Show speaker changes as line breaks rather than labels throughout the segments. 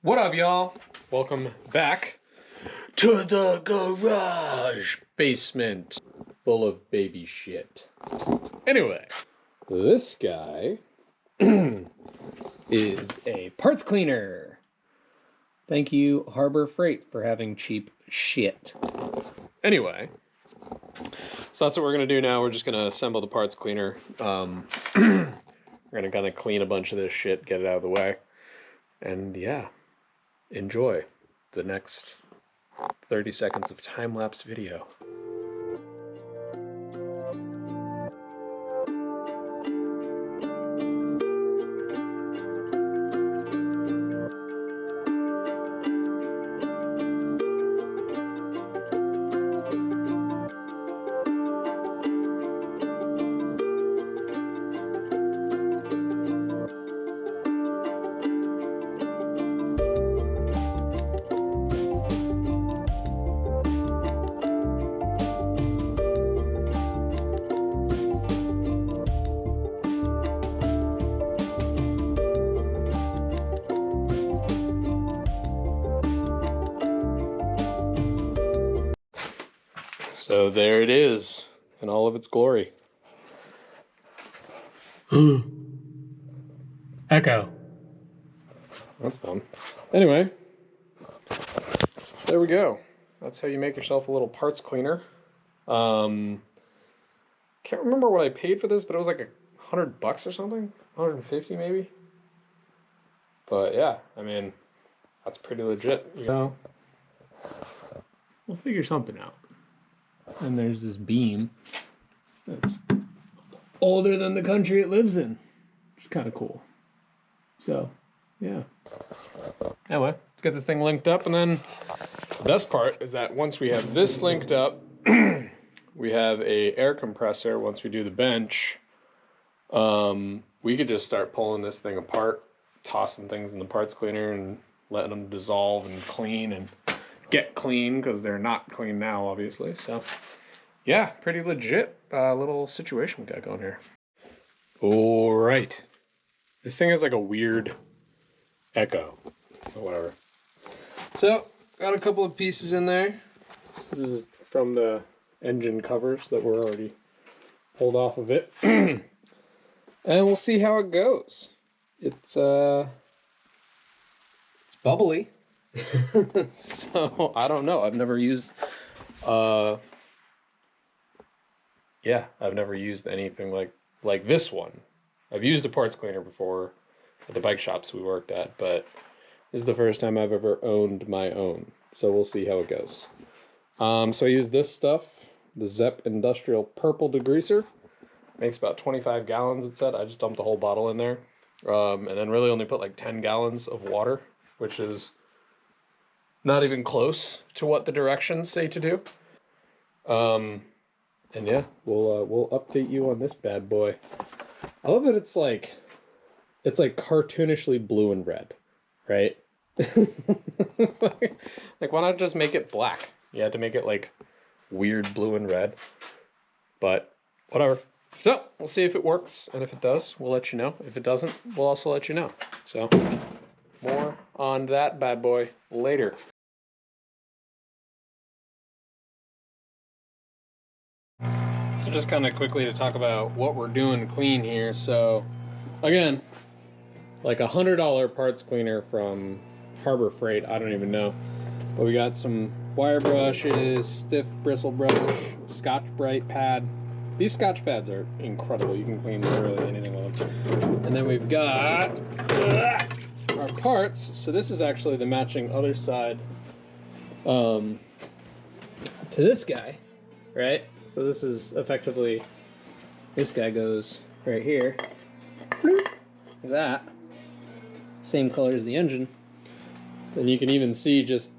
What up, y'all? Welcome back to the garage basement full of baby shit. Anyway, this guy is a parts cleaner. Thank you, Harbor Freight, for having cheap shit. Anyway, so that's what we're going to do now. We're just going to assemble the parts cleaner. We're going to kind of clean a bunch of this shit, get it out of the way. And yeah, enjoy the next 30 seconds of time-lapse video. So there it is, in all of its glory.
Echo.
That's fun. Anyway, there we go. That's how you make yourself a little parts cleaner. Can't remember what I paid for this, but it was like $100 or something, 150 maybe. But yeah, I mean, that's pretty legit. You know, we'll figure something out. And there's this beam that's older than the country it lives in, which is kind of cool. So, yeah. Anyway, let's get this thing linked up, and then the best part is that once we have this linked up, we have a air compressor. Once we do the bench, we could just start pulling this thing apart, tossing things in the parts cleaner and letting them dissolve and clean and get clean, because they're not clean now, obviously. So yeah, pretty legit little situation we got going here. All right, this thing has like a weird echo or whatever. So got a couple of pieces in there. This is from the engine covers that were already pulled off of it. And we'll see how it goes. It's bubbly. So I don't know. I've never used I've never used anything like this one. I've used a parts cleaner before at the bike shops we worked at, but this is the first time I've ever owned my own. So we'll see how it goes. So I use this stuff, the Zepp Industrial Purple Degreaser. Makes about 25 gallons, it said. I just dumped the whole bottle in there. And then really only put like 10 gallons of water, which is not even close to what the directions say to do. And yeah, we'll update you on this bad boy. I love that it's like cartoonishly blue and red, right? Like why not just make it black? You had to make it like weird blue and red, but whatever. So we'll see if it works, and if it does, we'll let you know. If it doesn't, we'll also let you know. So more on that bad boy later. So just kind of quickly to talk about what we're doing to clean here. So again, like $100 parts cleaner from Harbor Freight. I don't even know. But we got some wire brushes, stiff bristle brush, Scotch-Brite pad. These Scotch pads are incredible. You can clean literally anything with them. And then we've got our parts. So this is actually the matching other side to this guy, right? So this is effectively, this guy goes right here. Like that. Same color as the engine. And you can even see just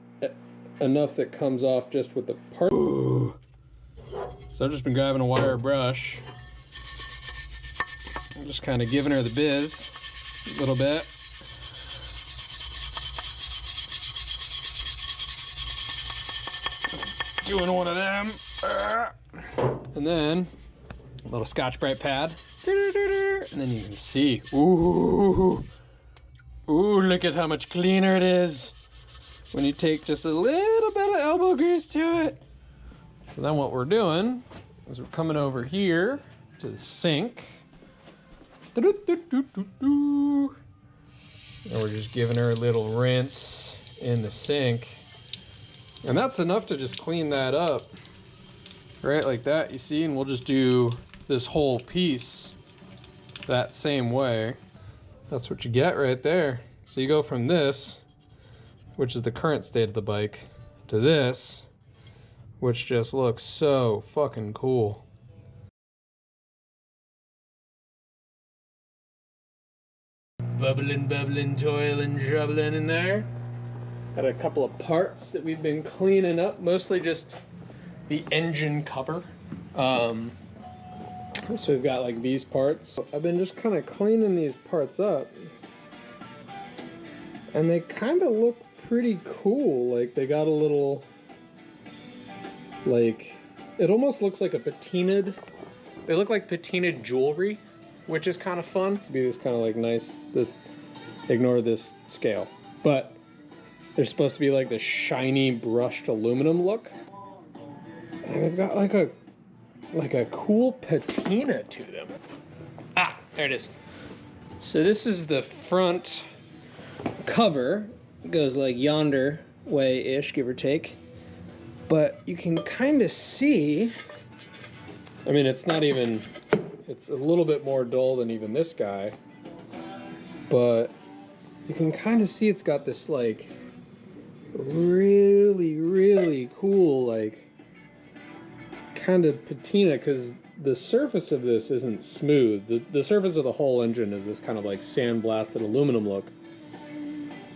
enough that comes off just with the part. So I've just been grabbing a wire brush. I'm just kind of giving her the biz a little bit. Doing one of them. And then a little Scotch-Brite pad. And then you can see, ooh,
Ooh, look at how much cleaner it is when you take just a little bit of elbow grease to it. So then what we're doing is we're coming over here to the sink. And we're just giving her a little rinse in the sink. And that's enough to just clean that up. Right, like that, you see? And we'll just do this whole piece that same way. That's what you get right there. So you go from this, which is the current state of the bike, to this, which just looks so fucking cool. Bubbling, toiling, troubling in there. Got a couple of parts that we've been cleaning up, mostly just the engine cover. So we've got like these parts. I've been just kind of cleaning these parts up, and they kind of look pretty cool. Like they got a little, like, it almost looks like a patinaed, they look like patinaed jewelry, which is kind of fun. Be this kind of like nice, ignore this scale, but they're supposed to be like the shiny brushed aluminum look. And they've got like a cool patina to them. Ah, there it is. So this is the front cover. It goes like yonder way-ish, give or take. But you can kind of see, I mean, it's not even, it's a little bit more dull than even this guy. But you can kind of see it's got this like really, really cool like kind of patina, because the surface of this isn't smooth. The surface of the whole engine is this kind of like sandblasted aluminum look,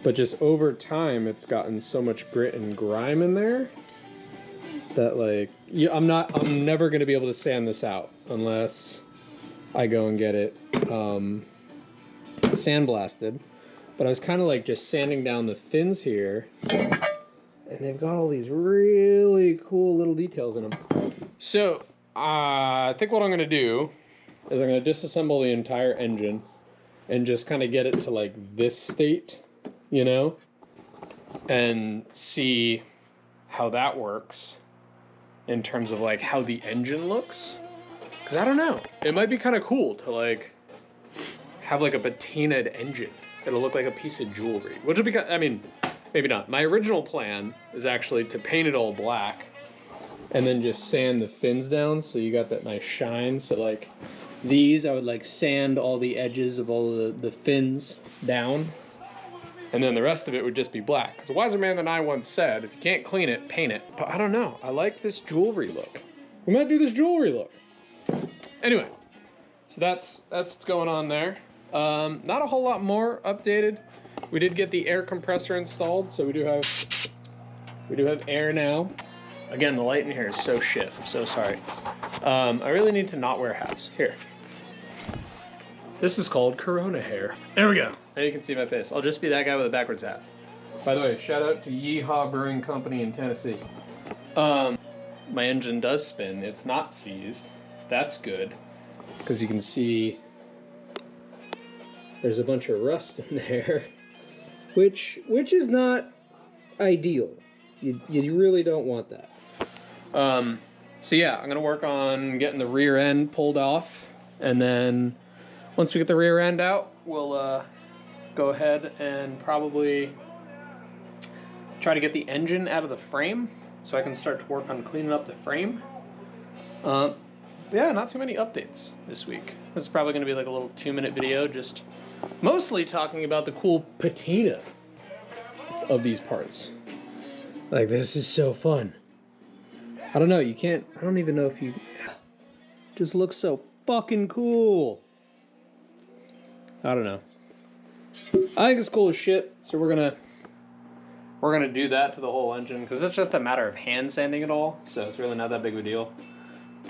but just over time it's gotten so much grit and grime in there that like I'm never going to be able to sand this out unless I go and get it sandblasted. But I was kind of like just sanding down the fins here, and they've got all these really cool little details in them. So, I think what I'm going to do is I'm going to disassemble the entire engine and just kind of get it to like this state, you know, and see how that works in terms of like how the engine looks. Because I don't know, it might be kind of cool to like have like a patinaed engine. It'll look like a piece of jewelry, which will be, I mean, maybe not. My original plan is actually to paint it all black and then just sand the fins down so you got that nice shine. So like these, I would like sand all the edges of all the fins down, and then the rest of it would just be black. Because a wiser man than I once said, if you can't clean it, paint it. But I don't know, I like this jewelry look. We might do this jewelry look. Anyway, so that's what's going on there. Not a whole lot more updated. We did get the air compressor installed, so we do have air now. Again, the light in here is so shit. I'm so sorry. I really need to not wear hats. Here. This is called Corona hair. There we go. Now you can see my face. I'll just be that guy with a backwards hat. By the way, shout out to Yeehaw Brewing Company in Tennessee. My engine does spin. It's not seized. That's good. Because you can see there's a bunch of rust in there, which is not ideal. You really don't want that. So yeah, I'm gonna work on getting the rear end pulled off, and then once we get the rear end out, we'll go ahead and probably try to get the engine out of the frame so I can start to work on cleaning up the frame. Yeah, not too many updates this week. This is probably gonna be like a little 2-minute video, just mostly talking about the cool patina of these parts. Like, this is so fun. I don't know, I don't even know if you, just looks so fucking cool. I don't know. I think it's cool as shit, so we're gonna do that to the whole engine, because it's just a matter of hand sanding it all, so it's really not that big of a deal.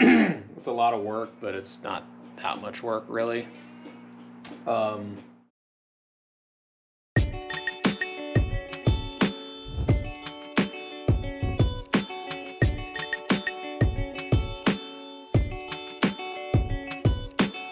It's a lot of work, but it's not that much work, really.